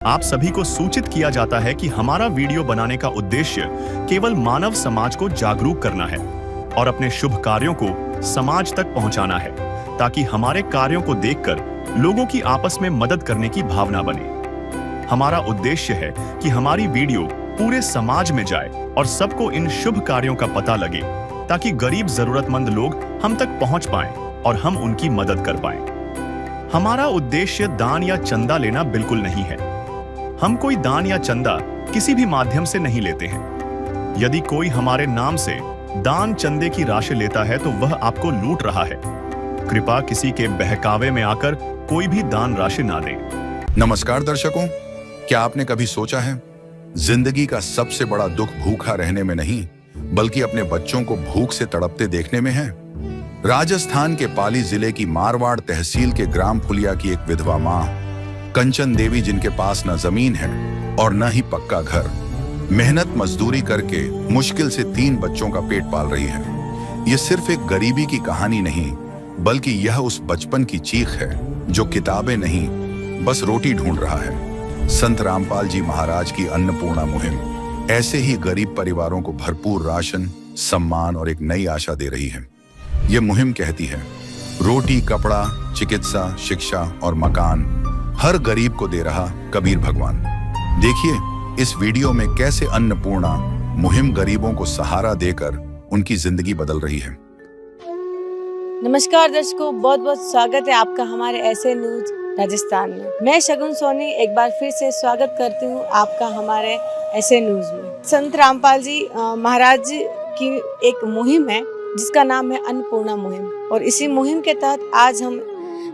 आप सभी को सूचित किया जाता है कि हमारा वीडियो बनाने का उद्देश्य केवल मानव समाज को जागरूक करना है और अपने शुभ कार्यों को समाज तक पहुंचाना है, ताकि हमारे कार्यों को देखकर लोगों की आपस में मदद करने की भावना बने। हमारा उद्देश्य है कि हमारी वीडियो पूरे समाज में जाए और सबको इन शुभ कार्यों का पता लगे, ताकि गरीब जरूरतमंद लोग हम तक पहुंच पाएं और हम उनकी मदद कर पाएं। हमारा उद्देश्य दान या चंदा लेना बिल्कुल नहीं है। हम कोई दान या चंदा किसी भी माध्यम से नहीं लेते हैं। यदि कोई हमारे नाम से दान चंदे की राशि लेता है तो वह आपको लूट रहा है। कृपया किसी के बहकावे में आकर कोई भी दान राशि ना दें। नमस्कार दर्शकों, क्या आपने कभी सोचा है जिंदगी का सबसे बड़ा दुख भूखा रहने में नहीं, बल्कि अपने बच्चों को भूख से तड़पते देखने में है। राजस्थान के पाली जिले की मारवाड़ तहसील के ग्राम फुलिया की एक विधवा माँ कंचन देवी, जिनके पास न जमीन है और न ही पक्का घर, मेहनत मजदूरी करके मुश्किल से 3 बच्चों का पेट पाल रही है। ये सिर्फ एक गरीबी की कहानी नहीं, बल्कि यह उस बचपन की चीख है जो किताबें नहीं, बस रोटी ढूंढ रहा है। संत रामपाल जी महाराज की अन्नपूर्णा मुहिम ऐसे ही गरीब परिवारों को भरपूर राशन, सम्मान और एक नई आशा दे रही है। ये मुहिम कहती है, रोटी, कपड़ा, चिकित्सा, शिक्षा और मकान हर गरीब को दे रहा कबीर भगवान। देखिए इस वीडियो में कैसे अन्नपूर्णा मुहिम गरीबों को सहारा देकर उनकी जिंदगी बदल रही है। नमस्कार दर्शकों, बहुत बहुत स्वागत है आपका हमारे ऐसे न्यूज राजस्थान में। मैं शगुन सोनी एक बार फिर से स्वागत करती हूँ आपका हमारे ऐसे न्यूज में। संत रामपाल जी महाराज की एक मुहिम है जिसका नाम है अन्नपूर्णा मुहिम, और इसी मुहिम के तहत आज हम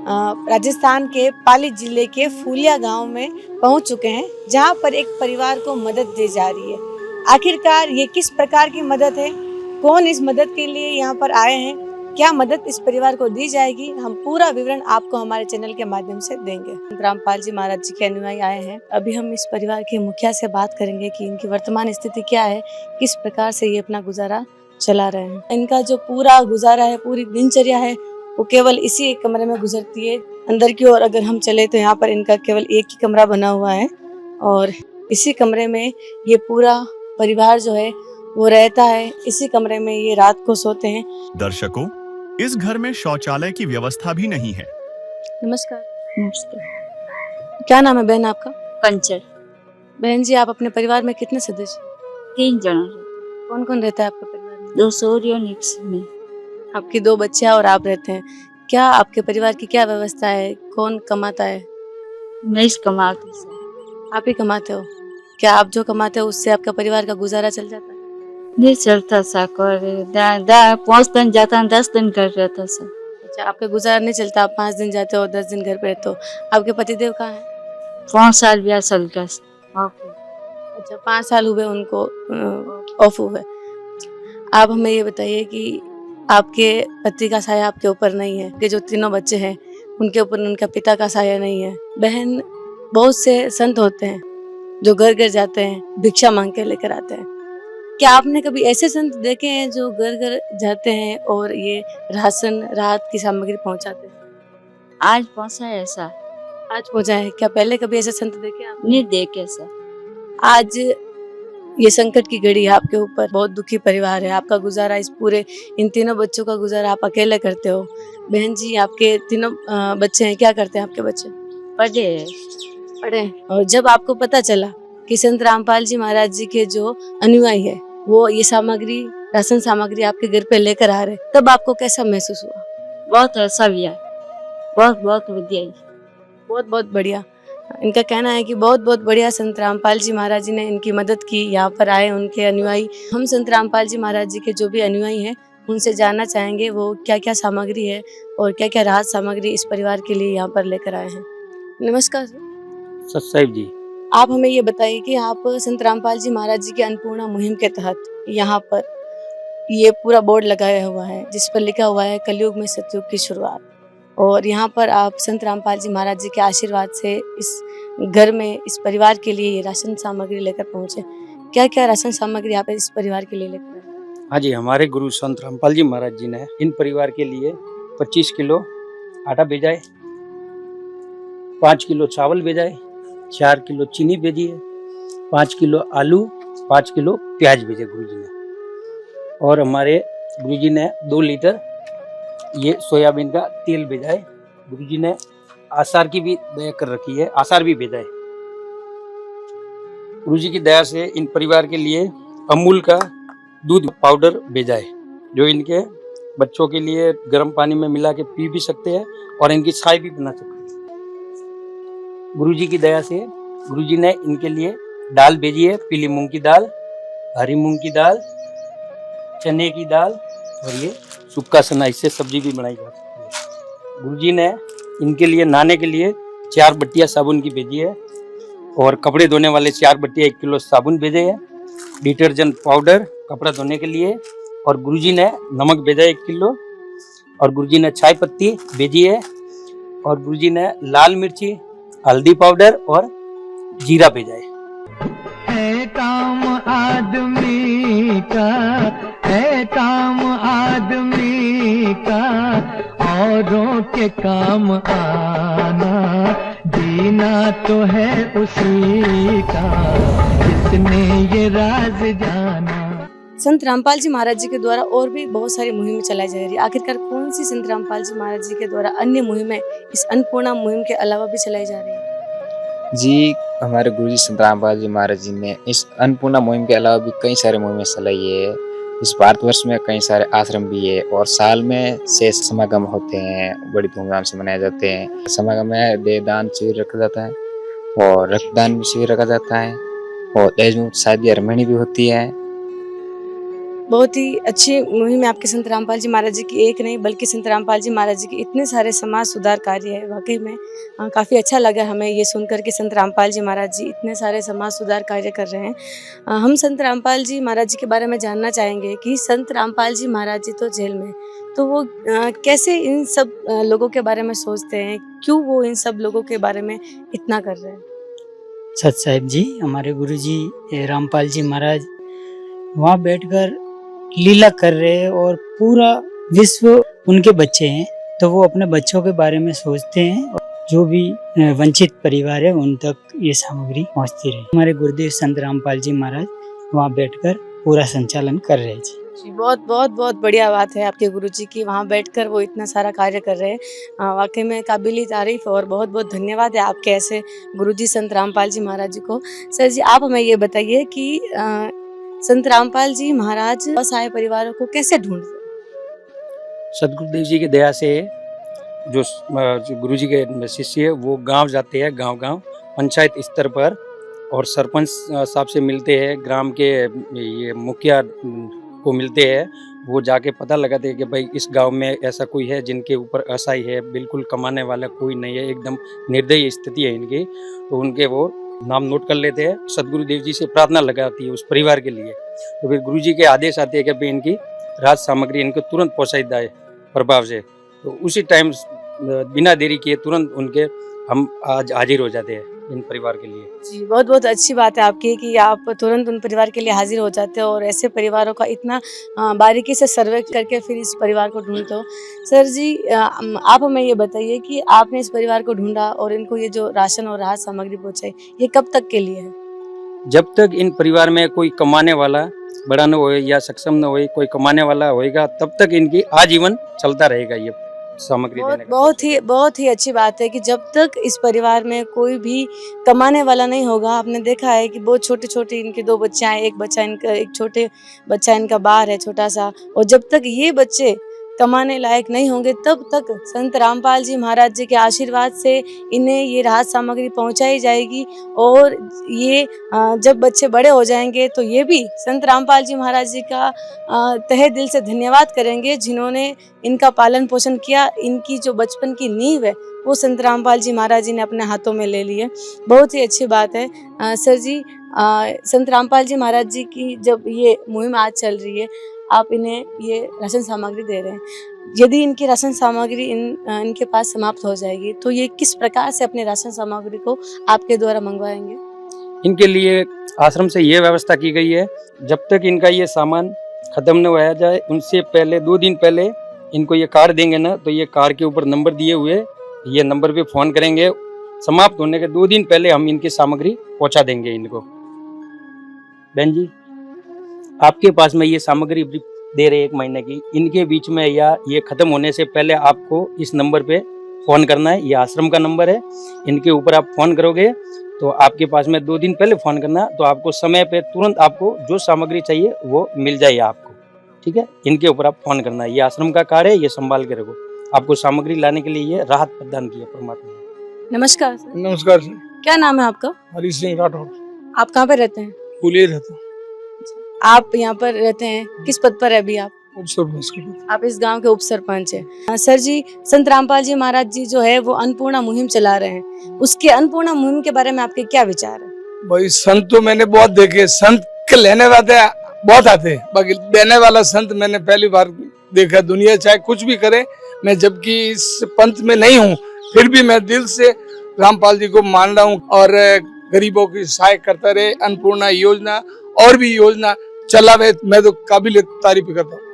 राजस्थान के पाली जिले के फुलिया गांव में पहुंच चुके हैं, जहां पर एक परिवार को मदद दी जा रही है। आखिरकार ये किस प्रकार की मदद है, कौन इस मदद के लिए यहां पर आए हैं, क्या मदद इस परिवार को दी जाएगी, हम पूरा विवरण आपको हमारे चैनल के माध्यम से देंगे। रामपाल जी महाराज जी के अनुयायी आए हैं। अभी हम इस परिवार के मुखिया से बात करेंगे कि इनकी वर्तमान स्थिति क्या है, किस प्रकार से ये अपना गुजारा चला रहे हैं। इनका जो पूरा गुजारा है, पूरी दिनचर्या है, वो केवल इसी एक कमरे में गुजरती है। अंदर की ओर अगर हम चले तो यहाँ पर इनका केवल एक ही कमरा बना हुआ है, और इसी कमरे में ये पूरा परिवार जो है वो रहता है। इसी कमरे में ये रात को सोते हैं। दर्शकों, इस घर में शौचालय की व्यवस्था भी नहीं है। नमस्कार। नमस्कार। क्या नाम है बहन आपका? कंचन। बहन जी, आप अपने परिवार में कितने सदस्य? 3 जन। कौन कौन रहता है आपके परिवार में? 2 सूर्य और एक में। आपकी 2 बच्चे और आप रहते हैं। क्या आपके परिवार की क्या व्यवस्था है, कौन कमाता है? मैं इस कमाती से। आप ही कमाते हो? क्या आप जो कमाते हो उससे आपका परिवार का गुजारा चल जाता है? नहीं चलता सा, कर 5 दिन जाता, 10 दिन घर रहता सा। अच्छा, आपका गुजारा नहीं चलता, आप 5 दिन जाते हो, 10 दिन घर पे रहते हो। आपके पतिदेव कहाँ है? 5 साल ब्याह चल गया। अच्छा, 5 साल हुए उनको ऑफ हुए। आप हमें ये बताइए कि आपके पति का साया आपके ऊपर नहीं है, कि जो 3 बच्चे हैं उनके ऊपर उनका पिता का साया नहीं है। बहन, बहुत से संत होते हैं जो घर घर जाते हैं, भिक्षा मांग के लेकर आते हैं। क्या आपने कभी ऐसे संत देखे हैं जो घर घर जाते हैं और ये राशन, राहत की सामग्री पहुंचाते हैं? आज पहुंचा है ऐसा। आज पहुंचा है। क्या पहले कभी ऐसे संत देखे आपने? नहीं देखे सा। आज ये संकट की घड़ी है आपके ऊपर, बहुत दुखी परिवार है, आपका गुजारा इस पूरे इन 3 बच्चों का गुजारा आप अकेले करते हो। बहन जी, आपके 3 बच्चे हैं, क्या करते हैं आपके बच्चे? पढ़े। और जब आपको पता चला कि संत रामपाल जी महाराज जी के जो अनुयायी है वो ये सामग्री, राशन सामग्री आपके घर पे लेकर आ रहे, तब आपको कैसा महसूस हुआ? बहुत अच्छा भी है, बहुत बहुत बढ़िया। बहुत बहुत बढ़िया। इनका कहना है कि बहुत बहुत बढ़िया संत रामपाल जी महाराज जी ने इनकी मदद की, यहाँ पर आए उनके अनुयायी। हम संत रामपाल जी महाराज जी के जो भी अनुयायी हैं उनसे जानना चाहेंगे वो क्या क्या सामग्री है और क्या क्या राहत सामग्री इस परिवार के लिए यहाँ पर लेकर आए हैं। नमस्कार सत साहिब जी। आप हमें ये बताइए कि आप संत रामपाल जी महाराज जी की अन्नपूर्णा मुहिम के तहत यहाँ पर ये पूरा बोर्ड लगाया हुआ है जिस पर लिखा हुआ है कलयुग में सतयुग की शुरुआत, और यहाँ पर आप संत रामपाल जी महाराज जी के आशीर्वाद से इस घर में, इस परिवार के लिए ये राशन सामग्री लेकर पहुँचे। क्या क्या राशन सामग्री आप इस परिवार के लिए लेकर आए? हाँ जी, हमारे गुरु संत रामपाल जी महाराज जी ने इन परिवार के लिए 25 किलो आटा भेजा है, 5 किलो चावल भेजा है, 4 किलो चीनी भेजी है, 5 किलो आलू, 5 किलो प्याज भेजे गुरुजी ने। और हमारे गुरुजी ने 2 लीटर ये सोयाबीन का तेल भेजा है। गुरुजी ने आसार की भी दया कर रखी है, आसार भी भेजा है। गुरुजी की दया से इन परिवार के लिए अमूल का दूध पाउडर भेजा है, जो इनके बच्चों के लिए गर्म पानी में मिला के पी भी सकते हैं और इनकी चाय भी बना सकते हैं। गुरुजी की दया से गुरुजी ने इनके लिए दाल भेजी है, पीली मूंग की दाल, हरी मूंग की दाल, चने की दाल और ये सूखा चना, इससे सब्जी भी बनाई जा सकती है। गुरुजी ने इनके लिए नहाने के लिए 4 बट्टियां साबुन की भेजी है और कपड़े धोने वाले 4 बट्टियां 1 किलो साबुन भेजे हैं, डिटर्जेंट पाउडर कपड़ा धोने के लिए, और गुरुजी ने नमक भेजा 1 किलो, और गुरुजी ने चाय पत्ती भेजी है, और गुरुजी ने लाल मिर्ची, हल्दी पाउडर और जीरा भेजा है काम आदमी का, है काम आदमी का, औरों के काम आना, जीना तो है उसी का, जिसने ये राज जाना। संत रामपाल जी महाराज जी के द्वारा और भी बहुत सारी मुहिमें चलाई जा रही है। आखिरकार कौन सी संत रामपाल जी महाराज जी के द्वारा अन्य मुहिमें इस अन्नपूर्णा मुहिम के अलावा भी चलाई जा रही है? जी, हमारे गुरुजी संत रामपाल जी महाराज जी ने इस अन्नपूर्णा मुहिम के अलावा भी कई सारे मुहिमें चलाई है। इस भारतवर्ष में कई सारे आश्रम भी है और साल में 6 समागम होते हैं, बड़ी धूमधाम से मनाए जाते हैं। समागम में देहदान शिविर रखा जाता है और रक्तदान भी शिविर रखा जाता है और दहेज मुक्त शादी हरमनी भी होती है। बहुत ही अच्छी मुहिम है आपके संत रामपाल जी महाराज जी की, एक नहीं बल्कि संत रामपाल जी महाराज जी के इतने सारे समाज सुधार कार्य है। वाकई में काफ़ी अच्छा लगा हमें ये सुनकर कि संत रामपाल जी महाराज जी इतने सारे समाज सुधार कार्य कर रहे हैं। हम संत रामपाल जी महाराज जी के बारे में जानना चाहेंगे कि संत रामपाल जी महाराज जी तो जेल में, तो वो कैसे इन सब लोगों के बारे में सोचते हैं, क्यों वो इन सब लोगों के बारे में इतना कर रहे हैं? सत साहिब जी, हमारे गुरु जी रामपाल जी महाराज वहाँ बैठकर लीला कर रहे हैं और पूरा विश्व उनके बच्चे हैं, तो वो अपने बच्चों के बारे में सोचते हैं और जो भी वंचित परिवार है उन तक ये सामग्री पहुंचती रहे। हमारे गुरुदेव संत रामपाल जी महाराज वहाँ बैठकर पूरा संचालन कर रहे हैं जी। बहुत बहुत बहुत बढ़िया बात है आपके गुरुजी की, वहाँ बैठकर वो इतना सारा कार्य कर रहे हैं। वाकई में काबिल तारीफ और बहुत बहुत धन्यवाद है आपके ऐसे गुरुजी संत रामपाल जी महाराज जी को। सर जी, आप हमें ये बताइए कि संत रामपाल जी महाराज असहाय परिवारों को कैसे ढूंढते हैं? सदगुरुदेव जी की दया से जो गुरुजी के शिष्य है वो गांव जाते हैं, गांव पंचायत स्तर पर, और सरपंच साहब से मिलते हैं, ग्राम के ये मुखिया को मिलते हैं। वो जाके पता लगाते हैं कि भाई इस गांव में ऐसा कोई है जिनके ऊपर असहाय है, बिल्कुल कमाने वाला कोई नहीं है, एकदम निर्दयी स्थिति है इनकी, तो उनके वो नाम नोट कर लेते हैं। सदगुरुदेव जी से प्रार्थना लगाती है उस परिवार के लिए, तो फिर गुरुजी के आदेश आते हैं कि भाई इनकी राज सामग्री इनको तुरंत पहुंचाई जाए प्रभाव से। तो उसी टाइम बिना देरी किए तुरंत उनके हम आज हाजिर हो जाते हैं इन परिवार के लिए। जी, बहुत बहुत अच्छी बात है आपकी कि आप तुरंत उन परिवार के लिए हाजिर हो जाते हो और ऐसे परिवारों का इतना बारीकी से सर्वे करके फिर इस परिवार को ढूंढते हो। सर जी, आप हमें ये बताइए कि आपने इस परिवार को ढूंढा और इनको ये जो राशन और राहत सामग्री पहुंचाई, ये कब तक के लिए है? जब तक इन परिवार में कोई कमाने वाला बड़ा न हो या सक्षम न हो, कोई कमाने वाला होएगा, तब तक इनकी आजीवन चलता रहेगा ये सामग्री देने का। बहुत ही अच्छी बात है कि जब तक इस परिवार में कोई भी कमाने वाला नहीं होगा। आपने देखा है कि बहुत छोटे छोटे इनके 2 बच्चे हैं, एक छोटे बच्चा इनका बाहर है छोटा सा, और जब तक ये बच्चे कमाने लायक नहीं होंगे तब तक संत रामपाल जी महाराज जी के आशीर्वाद से इन्हें ये राहत सामग्री पहुंचाई जाएगी। और ये जब बच्चे बड़े हो जाएंगे तो ये भी संत रामपाल जी महाराज जी का तहे दिल से धन्यवाद करेंगे, जिन्होंने इनका पालन पोषण किया। इनकी जो बचपन की नींव है वो संत रामपाल जी महाराज जी ने अपने हाथों में ले ली है। बहुत ही अच्छी बात है। सर जी, संत रामपाल जी महाराज जी की जब ये मुहिम आज चल रही है, आप इन्हें ये राशन सामग्री दे रहे हैं, यदि इनकी राशन सामग्री इनके पास समाप्त हो जाएगी तो ये किस प्रकार से अपने राशन सामग्री को आपके द्वारा मंगवाएंगे? इनके लिए आश्रम से ये व्यवस्था की गई है, जब तक इनका ये सामान खत्म न होया जाए उनसे पहले 2 दिन पहले इनको ये कार्ड देंगे ना, तो ये कार्ड के ऊपर नंबर दिए हुए, ये नंबर पे फ़ोन करेंगे, समाप्त होने के 2 दिन पहले हम इनकी सामग्री पहुंचा देंगे इनको। बहन जी, आपके पास में ये सामग्री दे रहे 1 महीने की, इनके बीच में या ये खत्म होने से पहले आपको इस नंबर पे फोन करना है। ये आश्रम का नंबर है, इनके ऊपर आप फोन करोगे तो आपके पास में 2 दिन पहले फोन करना, तो आपको समय पे तुरंत आपको जो सामग्री चाहिए वो मिल जाएगी आपको। ठीक है, इनके ऊपर आप फोन करना है। ये आश्रम का कार्य है, ये संभाल के रखो। आपको सामग्री लाने के लिए ये राहत प्रदान की है परमात्मा ने। नमस्कार सर। नमस्कार सर। क्या नाम है आपका? हरी सिंह राठौर। आप कहाँ पे रहते हैं? पुलिया रहता हूँ। आप यहाँ पर रहते हैं, किस पद पर है अभी आप? उप सरपंच के लिए। आप इस गांव के उप सरपंच हैं। सर जी, संत रामपाल जी महाराज जी जो है वो अन्नपूर्णा मुहिम चला रहे हैं, उसके अन्नपूर्णा मुहिम के बारे में आपके क्या विचार है? भाई संत तो मैंने बहुत देखे, संत के लेने वाले बहुत आते हैं, बाकी देने वाला संत मैंने पहली बार देखा। दुनिया चाहे कुछ भी करे, मैं जबकि इस पंथ में नहीं हूँ, फिर भी मैं दिल से रामपाल जी को मान रहा हूँ और गरीबों की सहायता करता रहे। अन्नपूर्णा योजना और भी योजना चलावे, मैं तो काबिल तारीफ करता हूँ।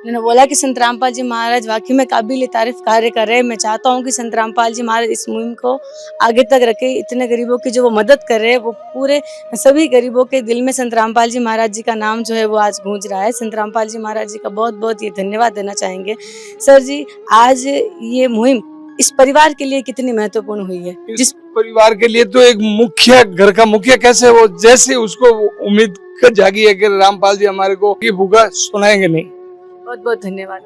मैंने बोला कि संत रामपाल जी महाराज वाकई में काबिल तारीफ कार्य कर रहे हैं। मैं चाहता हूँ कि संत रामपाल जी महाराज इस मुहिम को आगे तक रखे। इतने गरीबों की जो वो मदद कर रहे हैं, वो पूरे सभी गरीबों के दिल में संत रामपाल जी महाराज जी का नाम जो है वो आज गूंज रहा है। संत रामपाल जी महाराज जी का बहुत बहुत ये धन्यवाद देना चाहेंगे। सर जी, आज ये मुहिम इस परिवार के लिए कितनी महत्वपूर्ण हुई है? जिस परिवार के लिए तो एक मुखिया, घर का मुखिया कैसे वो, जैसे उसको उम्मीद जागी है कि रामपाल जी हमारे को ये भूखा सुनाएंगे नहीं। बहुत बहुत धन्यवाद।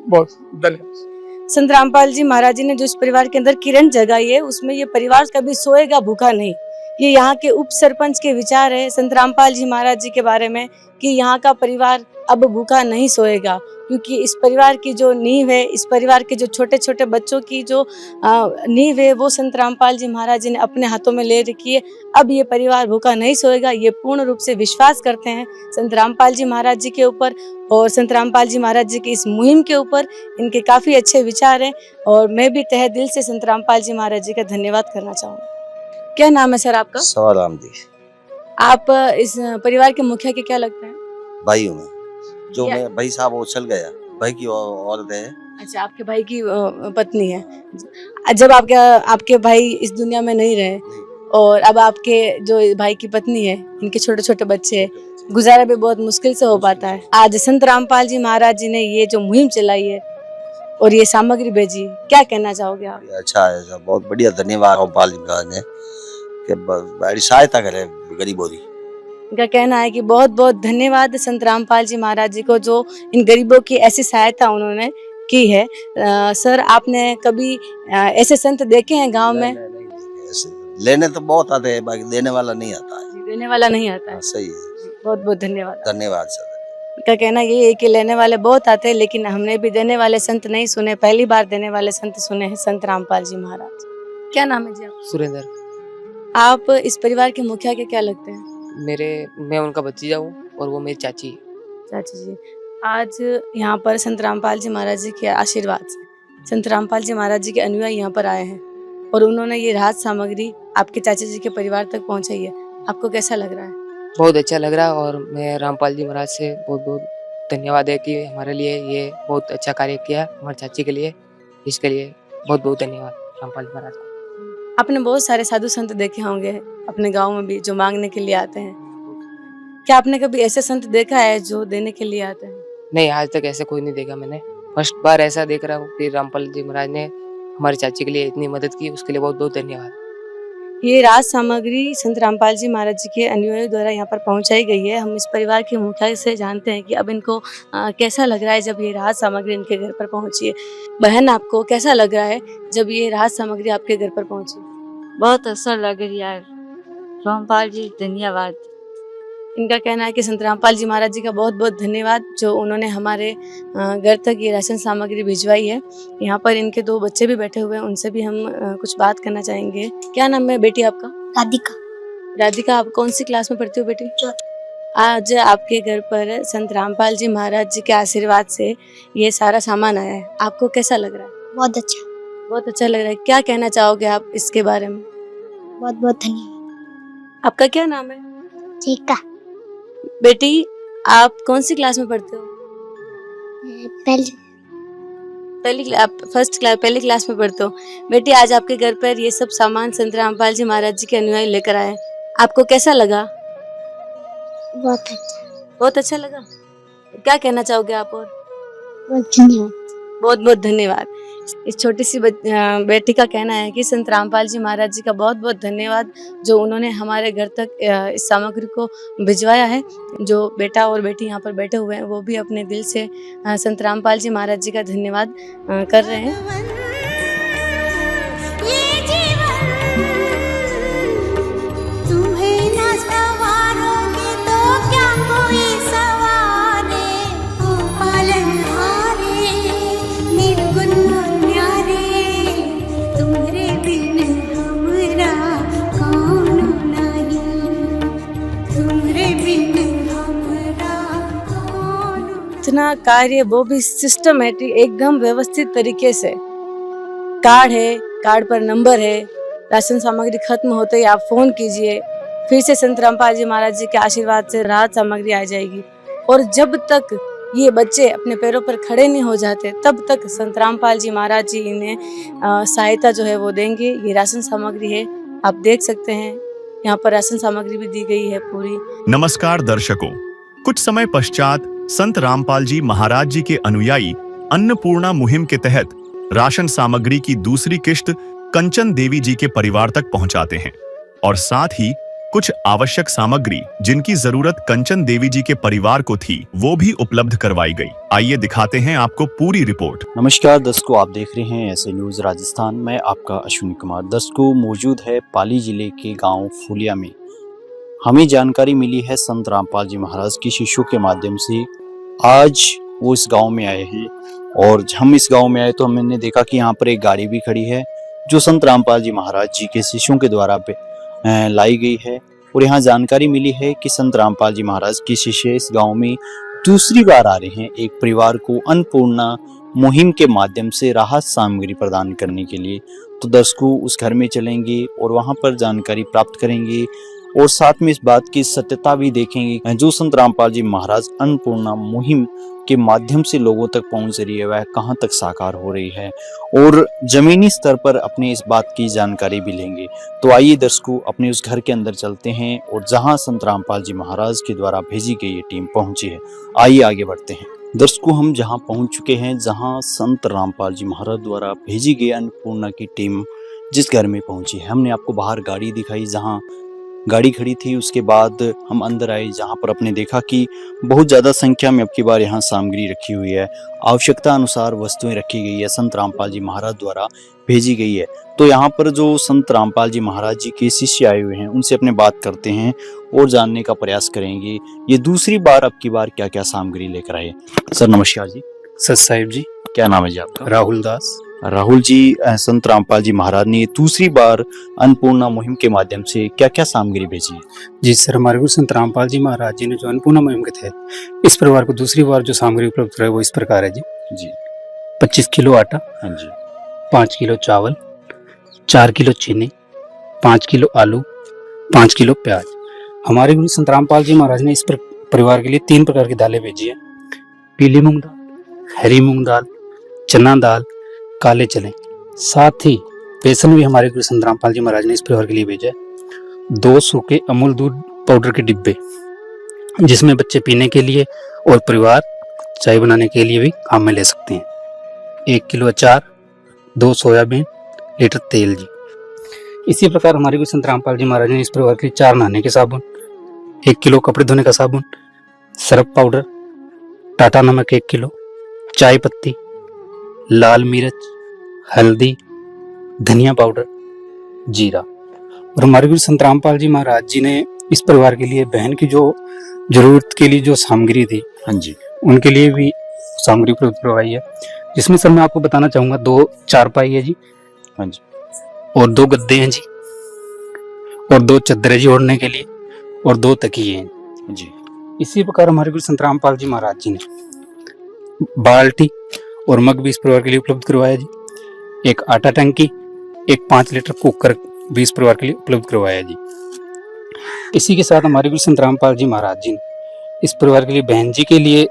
बहुत धन्यवाद। संत रामपाल जी महाराज जी ने जो इस परिवार के अंदर किरण जगाई है, उसमें ये परिवार कभी सोएगा भूखा नहीं। ये यहाँ के उप सरपंच के विचार है संत रामपाल जी महाराज जी के बारे में कि यहाँ का परिवार अब भूखा नहीं सोएगा, क्योंकि इस परिवार की जो नींव है, इस परिवार के जो छोटे छोटे बच्चों की जो नींव है, वो संत रामपाल जी महाराज जी ने अपने हाथों में ले रखी है। अब ये परिवार भूखा नहीं सोएगा, ये पूर्ण रूप से विश्वास करते हैं संत रामपाल जी महाराज जी के ऊपर और संत रामपाल जी महाराज जी की इस मुहिम के ऊपर। इनके काफ़ी अच्छे विचार हैं और मैं भी तहे दिल से संत रामपाल जी महाराज जी का धन्यवाद करना चाहूँगी। क्या नाम है सर आपका? सवाराम जी। आप इस परिवार के मुखिया के क्या लगते हैं? भाई हूँ मैं, जो मैं भाई साहब वो चल गया, भाई की औरत है। अच्छा, आपके भाई की पत्नी है। जब आपके भाई इस दुनिया में नहीं रहे और अब आपके जो भाई की पत्नी है, इनके छोटे छोटे बच्चे हैं, गुजारा भी बहुत मुश्किल से हो पाता है। आज संत रामपाल जी महाराज जी ने ये जो मुहिम चलाई है और ये सामग्री भेजी, क्या कहना चाहोगे आप? अच्छा है, बहुत बढ़िया, धन्यवाद रामपाल जी महाराज ने कि बड़ी सहायता करे गरीबों की। इनका कहना है कि बहुत बहुत धन्यवाद संत रामपाल जी महाराज जी को, जो इन गरीबों की ऐसी सहायता उन्होंने की है। सर, आपने कभी ऐसे संत देखे हैं गांव में? नहीं देखे ऐसे। लेने तो बहुत आते हैं, बाकी देने वाला नहीं आता है। देने वाला नहीं आता है। सही है। बहुत बहुत धन्यवाद। धन्यवाद सर। इनका कहना ये है कि लेने वाले बहुत आते हैं, लेकिन हमने भी देने वाले संत नहीं सुने। पहली बार देने वाले संत सुने हैं संत रामपाल जी महाराज। क्या नाम है जी आप? सुरेंद्र। आप इस परिवार के मुखिया के क्या लगते हैं? मैं उनका भतीजा हूँ और वो मेरी चाची है। चाची जी, आज यहाँ पर संत रामपाल जी महाराज जी के आशीर्वाद से संत रामपाल जी महाराज जी के अनुयायी यहाँ पर आए हैं और उन्होंने ये राहत सामग्री आपके चाचा जी के परिवार तक पहुँचाई है। आपको कैसा लग रहा है? बहुत अच्छा लग रहा है और मैं रामपाल जी महाराज से बहुत बहुत धन्यवाद है कि हमारे लिए ये बहुत अच्छा कार्य किया, हमारी चाची के लिए। इसके लिए बहुत बहुत धन्यवाद रामपाल जी महाराज को। आपने बहुत सारे साधु संत देखे होंगे अपने गांव में भी, जो मांगने के लिए आते हैं। क्या आपने कभी ऐसे संत देखा है जो देने के लिए आते हैं? नहीं, आज तक ऐसा कोई नहीं देखा मैंने। फर्स्ट बार ऐसा देख रहा हूँ कि रामपाल जी महाराज ने हमारी चाची के लिए इतनी मदद की, उसके लिए बहुत बहुत धन्यवाद। ये राहत सामग्री संत रामपाल जी महाराज जी के अनुयायियों द्वारा यहाँ पर पहुँचाई गई है। हम इस परिवार के मुखिया से जानते हैं कि अब इनको कैसा लग रहा है जब ये राहत सामग्री इनके घर पर पहुँची है। बहन, आपको कैसा लग रहा है जब ये राहत सामग्री आपके घर पर पहुँची? बहुत अच्छा लग रहा है। रामपाल जी धन्यवाद। इनका कहना है कि संत रामपाल जी महाराज जी का बहुत बहुत धन्यवाद, जो उन्होंने हमारे घर तक ये राशन सामग्री भिजवाई है। यहाँ पर इनके 2 बच्चे भी बैठे हुए हैं, उनसे भी हम कुछ बात करना चाहेंगे। क्या नाम है बेटी आपका? राधिका। राधिका, आप कौन सी क्लास में पढ़ती हो बेटी? आज आपके घर पर संत रामपाल जी महाराज जी के आशीर्वाद से ये सारा सामान आया है, आपको कैसा लग रहा है? बहुत अच्छा। बहुत अच्छा लग रहा है। क्या कहना चाहोगे आप इसके बारे में? बहुत बहुत धन्यवाद। आपका क्या नाम है? ठीक है। बेटी, आप कौन सी क्लास में पढ़ते हो? पहले। पहली क्लास में पढ़ते हो। बेटी, आज आपके घर पर ये सब सामान संत रामपाल जी महाराज जी के अनुयायी लेकर आए, आपको कैसा लगा? बहुत अच्छा। बहुत अच्छा लगा। क्या कहना चाहोगे आप? और बहुत धन्यवाद। बहुत बहुत धन्यवाद। इस छोटी सी बेटी का कहना है कि संत रामपाल जी महाराज जी का बहुत बहुत धन्यवाद, जो उन्होंने हमारे घर तक इस सामग्री को भिजवाया है। जो बेटा और बेटी यहाँ पर बैठे हुए हैं वो भी अपने दिल से संत रामपाल जी महाराज जी का धन्यवाद कर रहे हैं। इतना कार्य, वो भी सिस्टमेटिक, एकदम व्यवस्थित तरीके से। कार्ड है, कार्ड पर नंबर है, राशन सामग्री खत्म होते ही आप फोन कीजिए, फिर से संत रामपाल जी महाराज जी के आशीर्वाद से राहत सामग्री आ जाएगी। और जब तक ये बच्चे अपने पैरों पर खड़े नहीं हो जाते तब तक संत रामपाल जी महाराज जी इन्हें सहायता जो है वो देंगे। ये राशन सामग्री है, आप देख सकते हैं, यहाँ पर राशन सामग्री भी दी गई है पूरी। नमस्कार दर्शकों, कुछ समय पश्चात संत रामपाल जी महाराज जी के अनुयायी अन्नपूर्णा मुहिम के तहत राशन सामग्री की दूसरी किश्त कंचन देवी जी के परिवार तक पहुंचाते हैं और साथ ही कुछ आवश्यक सामग्री जिनकी जरूरत कंचन देवी जी के परिवार को थी वो भी उपलब्ध करवाई गई। आइए दिखाते हैं आपको पूरी रिपोर्ट। नमस्कार दर्शकों, आप देख रहे हैं ऐसे न्यूज राजस्थान में, आपका अश्विनी कुमार। दर्शकों, मौजूद है पाली जिले के गांव फूलिया में। हमें जानकारी मिली है संत रामपाल जी महाराज की शिष्यों के माध्यम से। आज वो इस गांव में आए हैं और हम इस गांव में आए तो हमने देखा कि यहाँ पर एक गाड़ी भी खड़ी है जो संत रामपाल जी महाराज जी के शिष्यों के द्वारा लाई गई है। और यहाँ जानकारी मिली है कि संत रामपाल जी महाराज की शिष्य इस गांव में दूसरी बार आ रहे हैं एक परिवार को अन्नपूर्णा मुहिम के माध्यम से राहत सामग्री प्रदान करने के लिए। तो दर्शकों, उस घर में चलेंगे और वहां पर जानकारी प्राप्त करेंगे और साथ में इस बात की सत्यता भी देखेंगे जो संत रामपाल जी महाराज अन्नपूर्णा मुहिम के माध्यम से लोगों तक पहुंच रही है वह कहां तक साकार हो रही है और जमीनी स्तर पर अपने इस बात की जानकारी भी लेंगे। तो आइए दर्शकों, अपने उस घर के अंदर चलते हैं और जहां संत रामपाल जी महाराज के द्वारा भेजी गई ये टीम पहुंची है, आइए आगे बढ़ते हैं। दर्शकों, हम जहां पहुंच चुके हैं जहां संत रामपाल जी महाराज द्वारा भेजी गई अन्नपूर्णा की टीम जिस घर में पहुंची है। हमने आपको बाहर गाड़ी दिखाई, जहां गाड़ी खड़ी थी। उसके बाद हम अंदर आए जहां पर अपने देखा कि बहुत ज़्यादा संख्या में अब की बार यहाँ सामग्री रखी हुई है, आवश्यकता अनुसार वस्तुएं रखी गई है, संत रामपाल जी महाराज द्वारा भेजी गई है। तो यहाँ पर जो संत रामपाल जी महाराज जी के शिष्य आए हुए हैं उनसे अपने बात करते हैं और जानने का प्रयास करेंगे ये दूसरी बार अब की बार क्या क्या सामग्री लेकर आए। सर नमस्कार जी। सत साहिब जी। क्या नाम है जी आपका? राहुल दास। राहुल जी, संत रामपाल जी महाराज ने दूसरी बार अन्नपूर्णा मुहिम के माध्यम से क्या क्या सामग्री भेजी है? जी सर, हमारे गुरु संत रामपाल जी महाराज जी ने जो अन्नपूर्णा मुहिम के तहत इस परिवार को दूसरी बार जो सामग्री उपलब्ध कराई वो इस प्रकार है जी। 25 किलो आटा, हाँ जी, 5 किलो चावल, 4 किलो चीनी, 5 किलो आलू, 5 किलो प्याज। हमारे गुरु संत रामपाल जी महाराज ने इस परिवार के लिए 3 प्रकार की दालें भेजी है। पीली मूंग दाल, हरी मूंग दाल, चना दाल, काले चने। साथ ही बेसन भी हमारे गुरु संत रामपाल जी महाराज ने इस परिवार के लिए भेजा है। 2 सूखे अमूल दूध पाउडर के डिब्बे जिसमें बच्चे पीने के लिए और परिवार चाय बनाने के लिए भी काम में ले सकते हैं। 1 किलो अचार, 2 सोयाबीन, लीटर तेल जी। इसी प्रकार हमारे गुरु संत रामपाल जी महाराज ने इस परिवार के लिए 4 नहाने के साबुन, 1 किलो कपड़े धोने का साबुन, सर्फ पाउडर, टाटा नमक 1 किलो, चाय पत्ती, लाल मिर्च, हल्दी, धनिया पाउडर, जीरा। और हमारे गुरु संत रामपाल जी महाराज जी ने इस परिवार के लिए बहन की जो जरूरत के लिए जो सामग्री थी, हाँ जी, उनके लिए भी सामग्री उपलब्ध करवाई है। जिसमें सर मैं आपको बताना चाहूंगा 2 चारपाई है जी, हाँ जी, और 2 गद्दे हैं जी, और 2 चद्दरें जी ओढ़ने के लिए, और 2 तकिए हैं जी। इसी प्रकार हमारे गुरु संत रामपाल जी महाराज जी ने बाल्टी और मग भी इस परिवार के लिए उपलब्ध करवाया जी। एक आटा टंकी, एक 5 लीटर कुकर भी इस परिवार के लिए उपलब्ध करवाया जी। इसी के साथ हमारे गुरु संत रामपाल जी महाराज जी ने इस परिवार के लिए बहन जी के लिए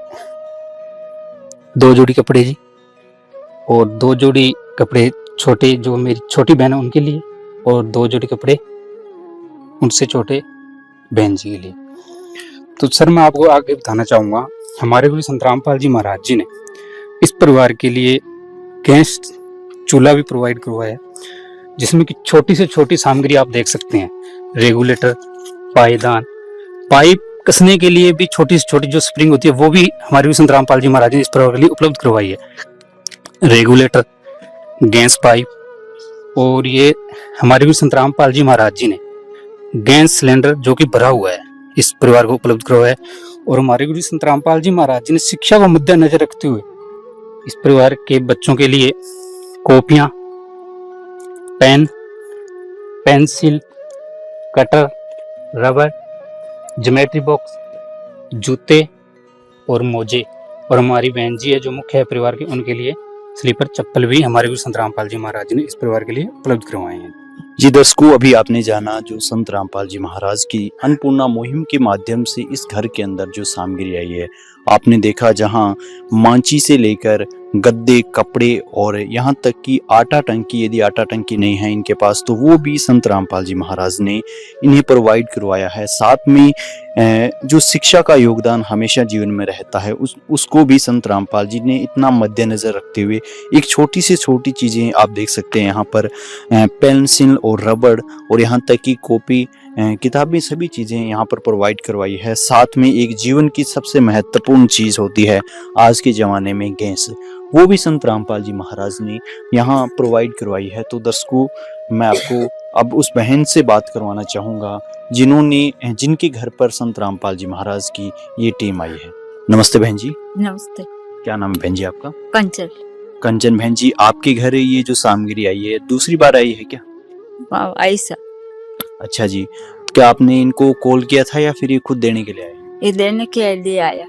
2 जोड़ी कपड़े जी, और 2 जोड़ी कपड़े छोटे जो मेरी छोटी बहन है उनके लिए, और 2 जोड़ी कपड़े उनसे छोटे बहन जी के लिए। तो सर मैं आपको आगे बताना चाहूँगा, हमारे गुरु संत रामपाल जी महाराज जी ने इस परिवार के लिए गैस चूल्हा भी प्रोवाइड करवाया है, जिसमें कि छोटी से छोटी सामग्री आप देख सकते हैं, रेगुलेटर, पायदान, पाइप कसने के लिए भी छोटी से छोटी जो स्प्रिंग होती है वो भी हमारे गुरु संत रामपाल जी महाराज ने इस परिवार के लिए उपलब्ध करवाई है। रेगुलेटर, गैस पाइप, और ये हमारे गुरु संत रामपाल जी महाराज जी ने गैस सिलेंडर जो कि भरा हुआ है इस परिवार को उपलब्ध करवाया है। और हमारे गुरु संत रामपाल जी महाराज जी ने शिक्षा को मद्देनजर रखते हुए इस परिवार के बच्चों के लिए कॉपियां, pen, pencil, cutter, rubber, geometry box, जूते और मोजे, और हमारी बहन जी है जो मुख्य है परिवार के, उनके लिए स्लीपर चप्पल भी हमारे गुरु संत रामपाल जी महाराज जी ने इस परिवार के लिए उपलब्ध करवाए हैं। जी दर्शकों, अभी आपने जाना जो संत रामपाल जी महाराज की अन्नपूर्णा मुहिम के माध्यम से इस घर के अंदर जो सामग्री आई है, आपने देखा जहां मांची से लेकर गद्दे, कपड़े और यहाँ तक कि आटा टंकी, यदि आटा टंकी नहीं है इनके पास तो वो भी संत रामपाल जी महाराज ने इन्हें प्रोवाइड करवाया है। साथ में जो शिक्षा का योगदान हमेशा जीवन में रहता है उसको भी संत रामपाल जी ने इतना मद्देनजर रखते हुए एक छोटी से छोटी चीज़ें आप देख सकते हैं यहाँ पर, पेंसिल और रबड़ और यहाँ तक कि कॉपी, किताबें, सभी चीज़ें यहाँ पर प्रोवाइड करवाई है। साथ में एक जीवन की सबसे महत्वपूर्ण चीज़ होती है आज के ज़माने में गैस, वो भी संत रामपाल जी महाराज ने यहाँ प्रोवाइड करवाई है। तो दर्शकों, मैं आपको अब उस बहन से बात करवाना चाहूँगा जिनके घर पर संत रामपाल जी महाराज की ये टीम आई है। नमस्ते बहन जी। नमस्ते। क्या नाम है बहन जी आपका? कंचन। कंचन बहन जी, आपके घर ये जो सामग्री आई है दूसरी बार आई है क्या? ऐसा। अच्छा जी, क्या आपने इनको कॉल किया था या फिर ये खुद देने के लिए आए? ये देने के लिए आया।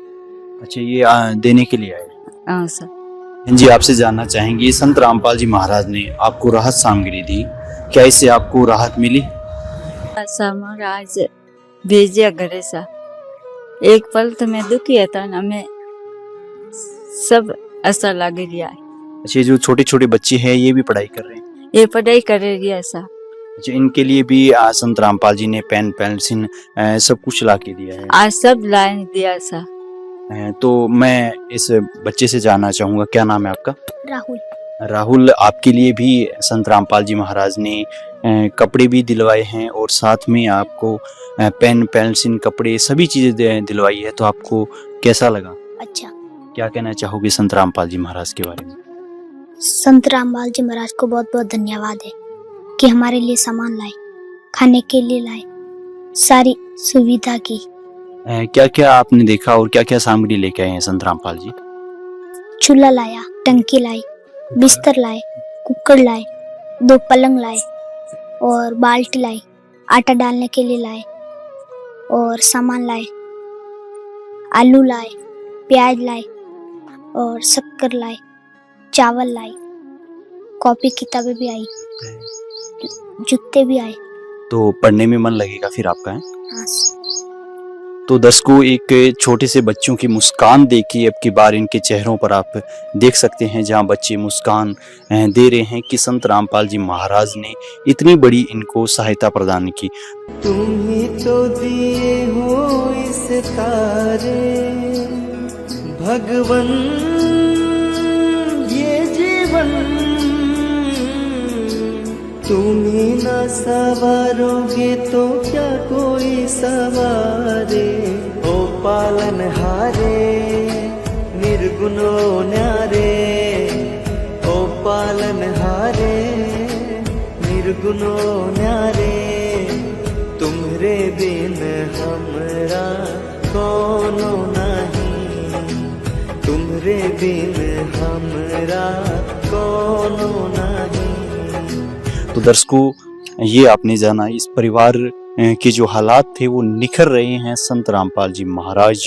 अच्छा, ये देने के लिए आए। हाँ सर। बहन जी, आपसे जानना चाहेंगे, संत रामपाल जी महाराज ने आपको राहत सामग्री दी, क्या इससे आपको राहत मिली? महाराज भेजिया घरे सा, एक पल तो मैं दुखी था ना, मैं सब ऐसा लग गया है। अच्छा, जो छोटे छोटे बच्चे हैं ये भी पढ़ाई कर रहे हैं? ये पढ़ाई कर रही है ऐसा। अच्छा, इनके लिए भी संत रामपाल जी ने पेन, पेंसिल सब कुछ ला के दिया है? आज सब लाए दिया ऐसा। तो मैं इस बच्चे से जानना चाहूंगा, क्या नाम है आपका? राहुल। राहुल, आपके लिए भी संत रामपाल जी महाराज ने कपड़े भी दिलवाए हैं और साथ में आपको पेन, पेंसिल, कपड़े सभी चीजें दिलवाई है, तो आपको कैसा लगा? अच्छा। क्या कहना चाहोगे संत रामपाल जी महाराज के बारे में? संत रामपाल जी महाराज को बहुत बहुत धन्यवाद है कि हमारे लिए सामान लाए, खाने के लिए लाए, सारी सुविधा की। क्या क्या आपने देखा और क्या क्या सामग्री लेके आए हैं संत रामपाल जी? चूल्हा लाया, टंकी लाई, बिस्तर लाए, कुकर लाए, 2 पलंग लाए और बाल्टी लाई, आटा डालने के लिए लाए और सामान लाए, आलू लाए, प्याज लाए और शक्कर लाए, चावल लाए, कॉपी किताबें भी आई, जूते भी आए। तो पढ़ने में मन लगेगा फिर आपका है? हाँ। तो दर्शकों, एक छोटे से बच्चों की मुस्कान देखिए, अब की बार इनके चेहरों पर आप देख सकते हैं जहां बच्चे मुस्कान दे रहे हैं कि संत रामपाल जी महाराज ने इतनी बड़ी इनको सहायता प्रदान की। तुम ही तो दिए हो इस तारे भगवन ये जीवन, तुम ही ना सवारोगे तो क्या कोई सवारे। ओ पालन हारे निर्गुणो न्यारे, ओ पालन हारे निर्गुणो न्यारे, तुम्हारे बिन हमरा कोनो नहीं, तुम्हारे बिन हमरा कोनो नहीं। तो दर्शकों, ये आपने जाना इस परिवार के जो हालात थे वो निखर रहे हैं संत रामपाल जी महाराज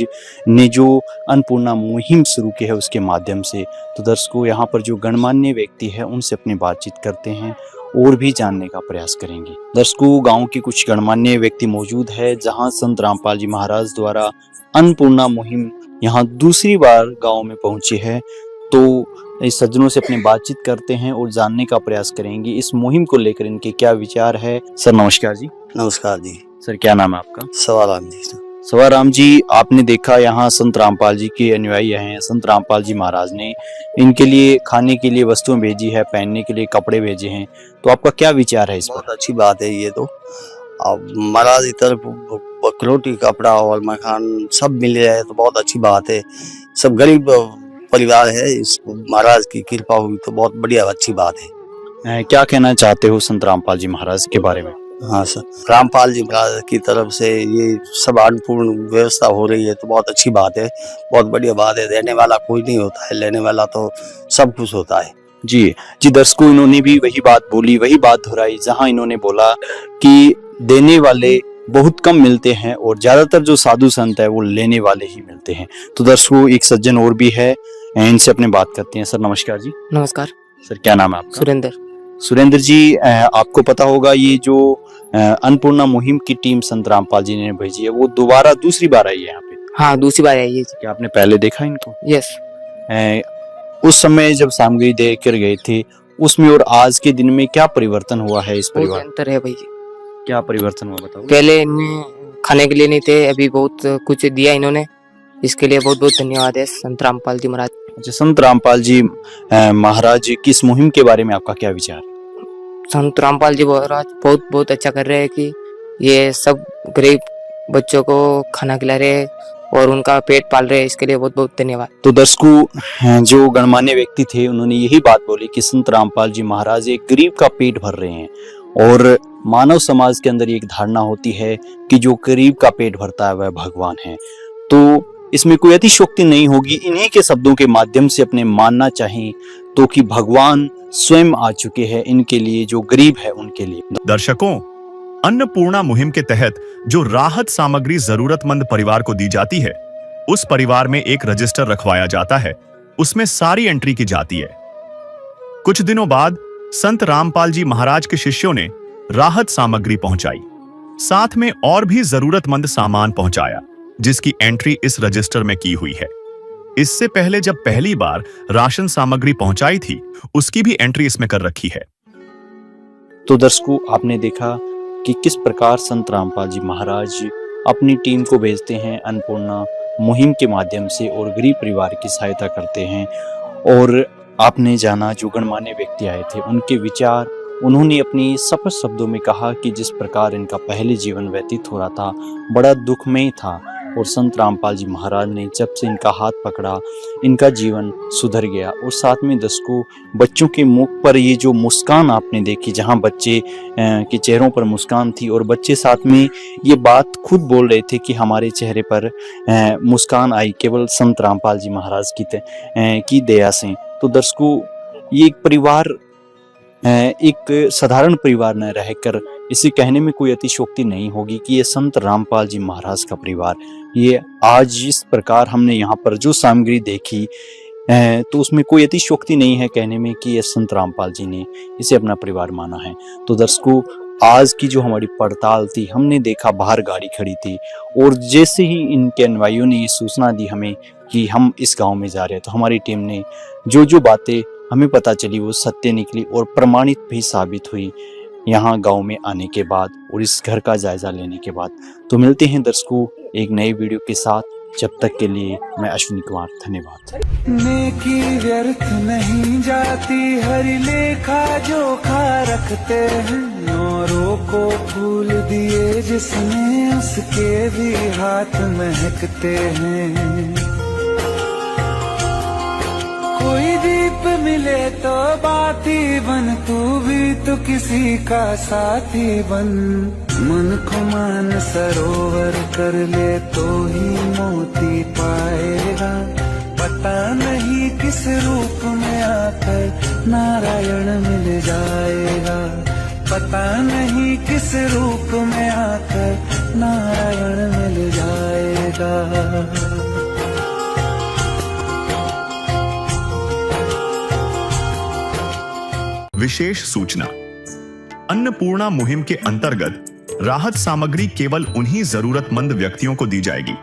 ने जो अन्नपूर्णा मुहिम शुरू की है उसके माध्यम से। तो दर्शकों, यहाँ पर जो गणमान्य व्यक्ति है उनसे अपनी बातचीत करते हैं और भी जानने का प्रयास करेंगे। दर्शकों, गांव के कुछ गणमान्य व्यक्ति मौजूद है जहां संत रामपाल जी महाराज द्वारा अन्नपूर्णा मुहिम यहाँ दूसरी बार गांव में पहुंची है। तो इस सज्जनों से अपनी बातचीत करते हैं और जानने का प्रयास करेंगे इस मुहिम को लेकर इनके क्या विचार है। सर नमस्कार जी। नमस्कार जी। सर क्या नाम है आपका? सवाराम जी। सवाराम जी, आपने देखा यहाँ संत रामपाल जी के अनुयायी हैं, संत रामपाल जी महाराज ने इनके लिए खाने के लिए वस्तुएं भेजी है, पहनने के लिए कपड़े भेजे हैं, तो आपका क्या विचार है इस पर? बहुत अच्छी बात है ये तो। अब महाराज की तरफ रोटी कपड़ा और मकान सब मिल जाए तो बहुत अच्छी बात है। सब गरीब परिवार है, इस महाराज की कृपा हुई तो बहुत बढ़िया अच्छी बात है। क्या कहना चाहते हो संत रामपाल जी महाराज के बारे में? हाँ सर, रामपाल जी महाराज की तरफ से ये सब अन्नपूर्ण व्यवस्था हो रही है तो बहुत अच्छी बात है, बहुत बढ़िया बात है। देने वाला कोई नहीं होता है, लेने वाला तो सब कुछ होता है। जी जी दर्शकों, इन्होंने भी वही बात बोली, वही बात दोहराई, जहां इन्होंने बोला कि देने वाले बहुत कम मिलते हैं और ज्यादातर जो साधु संत है वो लेने वाले ही मिलते हैं। तो दर्शकों, एक सज्जन और भी है, इनसे अपने बात करते हैं। सर नमस्कार जी। नमस्कार सर क्या नाम है आपका? सुरेंद्र। सुरेंद्र जी, आपको पता होगा ये जो अन्नपूर्णा मुहिम की टीम संत रामपाल जी ने भेजी है वो दोबारा दूसरी बार आई है यहाँ पे? हाँ, दूसरी बार आई है। क्या आपने पहले देखा इनको? यस। उस समय जब सामग्री दे कर गए थे उसमें और आज के दिन में क्या परिवर्तन हुआ है इस परिवार? अंतर है भाई। क्या परिवर्तन हुआ बताओ? पहले इन्हें खाने के लिए नहीं थे, अभी बहुत कुछ दिया इन्होंने, इसके लिए बहुत बहुत धन्यवाद है संत रामपाल जी महाराज। अच्छा, संत रामपाल जी महाराज की इस मुहिम के बारे में आपका क्या विचार? संत रामपाल जी महाराज बहुत बहुत अच्छा कर रहे हैं कि ये सब गरीब बच्चों को खाना खिला रहे हैं और उनका पेट पाल रहे हैं, इसके लिए बहुत बहुत धन्यवाद। तो दर्शकों, जो गणमान्य व्यक्ति थे उन्होंने यही बात बोली कि संत रामपाल जी महाराज एक गरीब का पेट भर रहे हैं और मानव समाज के अंदर एक धारणा होती है कि जो गरीब का पेट भरता है वह भगवान है। तो इसमें कोई अतिशयोक्ति नहीं होगी, इन्हीं के शब्दों के माध्यम से अपने मानना चाहिए तो कि भगवान स्वयं आ चुके हैं इनके लिए, जो गरीब है उनके लिए। दर्शकों, अन्नपूर्णा मुहिम के तहत जो राहत सामग्री जरूरतमंद परिवार को दी जाती है उस परिवार में एक रजिस्टर रखवाया जाता है, उसमें सारी एंट्री की जाती है। कुछ दिनों बाद संत रामपाल जी महाराज के शिष्यों ने राहत सामग्री पहुंचाई, साथ में और भी जरूरतमंद सामान पहुंचाया जिसकी एंट्री इस रजिस्टर में की हुई है। इससे पहले जब पहली बार राशन सामग्री पहुंचाई थी उसकी भी एंट्री इसमें कर रखी है। तो दर्शकों, आपने देखा कि किस प्रकार संत रामपाल जी महाराज अपनी टीम को भेजते हैं अन्नपूर्णा मुहिम के माध्यम से और गरीब परिवार की सहायता करते हैं। और आपने जाना जो गणमान्य व्यक्ति आए थे उनके विचार, उन्होंने अपनी स्पष्ट शब्दों में कहा कि जिस प्रकार इनका पहले जीवन व्यतीत हो रहा था बड़ा दुखमय था और संत रामपाल जी महाराज ने जब से इनका हाथ पकड़ा इनका जीवन सुधर गया। और साथ में दर्शकों, बच्चों के मुख पर ये जो मुस्कान आपने देखी, जहां बच्चे के चेहरों पर मुस्कान थी और बच्चे साथ में ये बात खुद बोल रहे थे कि हमारे चेहरे पर मुस्कान आई केवल संत रामपाल जी महाराज की दया से। तो दर्शकों, ये एक परिवार एक साधारण परिवार न रहकर इसे कहने में कोई अतिशयोक्ति नहीं होगी कि ये संत रामपाल जी महाराज का परिवार, ये आज जिस प्रकार हमने यहाँ पर जो सामग्री देखी तो उसमें कोई अतिशयोक्ति नहीं है कहने में कि ये संत रामपाल जी ने इसे अपना परिवार माना है। तो दर्शकों, आज की जो हमारी पड़ताल थी, हमने देखा बाहर गाड़ी खड़ी थी और जैसे ही इनके अनुयायियों ने ये सूचना दी हमें कि हम इस गांव में जा रहे हैं, तो हमारी टीम ने जो बातें हमें पता चली वो सत्य निकली और प्रमाणित भी साबित हुई यहाँ गांव में आने के बाद और इस घर का जायजा लेने के बाद। तो मिलते हैं दर्शकों एक नई वीडियो के साथ, जब तक के लिए मैं अश्विनी कुमार, धन्यवाद। नेकी व्यर्थ नहीं जाती, हरि लेखा जोखा रखते हैं, औरों को फूल दिए जिसने उसके भी हाथ महकते हैं। कोई दीप मिले तो बाती बन, तू भी तो किसी का साथी बन। मन को मान सरोवर कर ले तो ही मोती पाएगा, पता नहीं किस रूप में आकर नारायण मिल जाएगा, पता नहीं किस रूप में आकर नारायण मिल जाएगा। विशेष सूचना, अन्नपूर्णा मुहिम के अंतर्गत राहत सामग्री केवल उन्हीं जरूरतमंद व्यक्तियों को दी जाएगी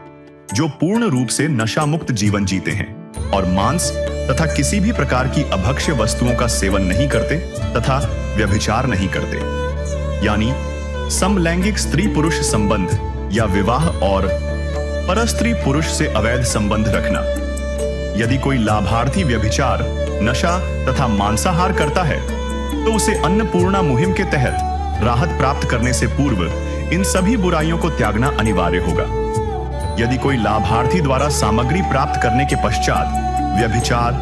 जो पूर्ण रूप से नशा मुक्त जीवन जीते हैं और मांस तथा किसी भी प्रकार की अभक्ष्य वस्तुओं का सेवन नहीं करते तथा व्यभिचार नहीं करते, यानी समलैंगिक स्त्री पुरुष संबंध या विवाह और परस्त्री पुरुष से अवैध संबंध रखना। यदि कोई लाभार्थी व्यभिचार, नशा तथा मांसाहार करता है तो उसे अन्नपूर्णा मुहिम के तहत राहत प्राप्त करने से पूर्व इन सभी बुराइयों को त्यागना अनिवार्य होगा। यदि कोई लाभार्थी द्वारा सामग्री प्राप्त करने के पश्चात व्यभिचार,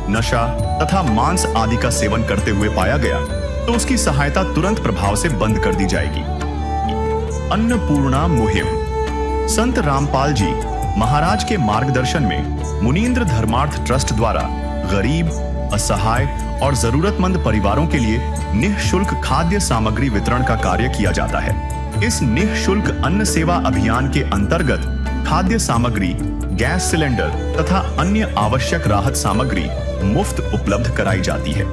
नशा तथा मांस आदि का सेवन करते हुए पाया गया तो उसकी सहायता तुरंत प्रभाव से बंद कर दी जाएगी। अन्नपूर्णा मुहिम। संत रामपाल जी महाराज के मार्गदर्शन में मुनींद्र धर्मार्थ ट्रस्ट द्वारा गरीब, असहाय और जरूरतमंद परिवारों के लिए निःशुल्क खाद्य सामग्री वितरण का कार्य किया जाता है। इस निःशुल्क अन्न सेवा अभियान के अंतर्गत खाद्य सामग्री, गैस सिलेंडर तथा अन्य आवश्यक राहत सामग्री मुफ्त उपलब्ध कराई जाती है।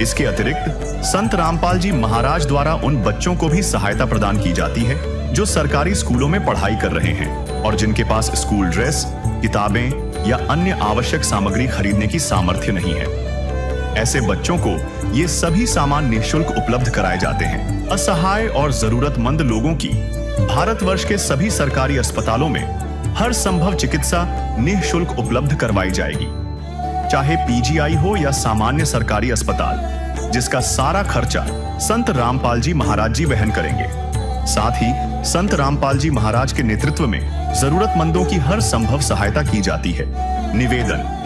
इसके अतिरिक्त संत रामपाल जी महाराज द्वारा उन बच्चों को भी सहायता प्रदान की जाती है जो सरकारी स्कूलों में पढ़ाई कर रहे हैं और जिनके पास स्कूल ड्रेस, किताबें या अन्य आवश्यक सामग्री खरीदने की सामर्थ्य नहीं है। ऐसे बच्चों को ये सभी सामान निःशुल्क उपलब्ध कराए जाते हैं। असहाय और जरूरतमंद लोगों की भारतवर्ष के सभी सरकारी अस्पतालों में हर संभव चिकित्सा निःशुल्क उपलब्ध करवाई जाएगी, चाहे पीजीआई हो या सामान्य सरकारी अस्पताल, जिसका सारा खर्चा संत रामपाल जी महाराज जी वहन करेंगे। साथ ही संत रामपाल जी महाराज के नेतृत्व में जरूरतमंदों की हर संभव सहायता की जाती है। निवेदन।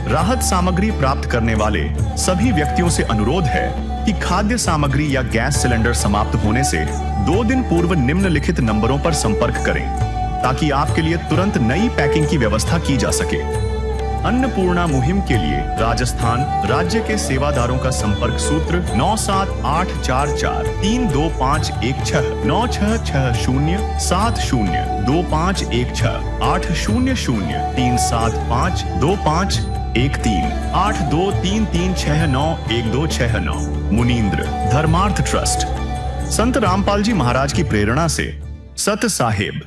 राहत सामग्री प्राप्त करने वाले सभी व्यक्तियों से अनुरोध है कि खाद्य सामग्री या गैस सिलेंडर समाप्त होने से 2 दिन पूर्व निम्नलिखित नंबरों पर संपर्क करें ताकि आपके लिए तुरंत नई पैकिंग की व्यवस्था की जा सके। अन्नपूर्णा मुहिम के लिए राजस्थान राज्य के सेवादारों का संपर्क सूत्र 9784432516 9660702516 80037525313 8233691269। मुनींद्र धर्मार्थ ट्रस्ट। संत रामपाल जी महाराज की प्रेरणा से सत साहिब